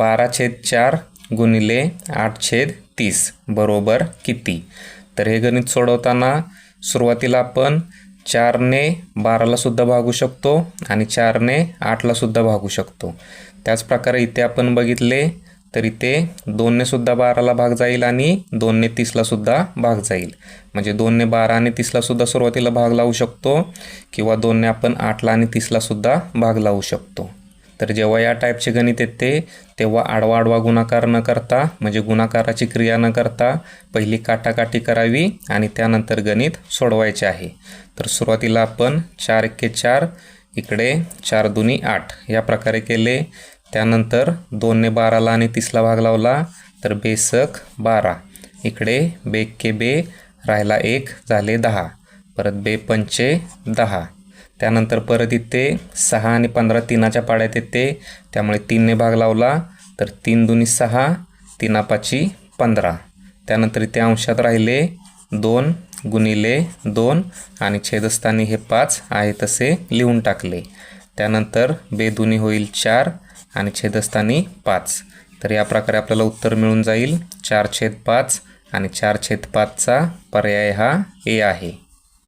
12/4 गुणिले 8/30 बरोबर किती? तर हे गणित सोडवताना सुरुवातीला आपण 4ने 12ला सुद्धा भागू शकतो आणि 4ने 8ला सुद्धा भागू शकतो. त्याचप्रकारे इथे आपण बघितले तर इथे 2ने सुद्धा 12ला भाग जाईल आणि 2ने 30ला सुद्धा भाग जाईल. म्हणजे 2ने 12 आणि 30ला सुद्धा सुरुवातीला भाग लावू शकतो किंवा 2ने आपण 8ला आणि 30ला सुद्धा भाग लावू शकतो. तर जेव्हा या टाईपचे गणित येते तेव्हा आडवा आडवा गुणाकार न करता म्हणजे गुणाकाराची क्रिया न करता पहिली काटाकाटी करावी आणि त्यानंतर गणित सोडवायचे आहे. तर सुरुवातीला आपण 4 × 4 इकडे 4 × 2 = 8 या प्रकारे केले. त्यानंतर 2ने 12ला आणि 30ला भाग लावला तर बेसक 12 इकडे 2 × 2 राहिला 1 झाले 10 परत 2 × 5 = 10. त्यानंतर परत इथे 6 आणि 15 3च्या पाड्यात येते त्यामुळे 3ने भाग लावला तर 3 × 2 = 6 3 × 5 = 15. त्यानंतर इथे अंशात राहिले 2 गुणिले 2 आणि छेदस्थानी हे 5 आहे तसे लिहून टाकले. त्यानंतर 2 × 2 होईल 4 आणि छेदस्थानी 5. तर या प्रकारे आपल्याला उत्तर मिळून जाईल 4/5 आणि 4/5चा पर्याय हा ए आहे.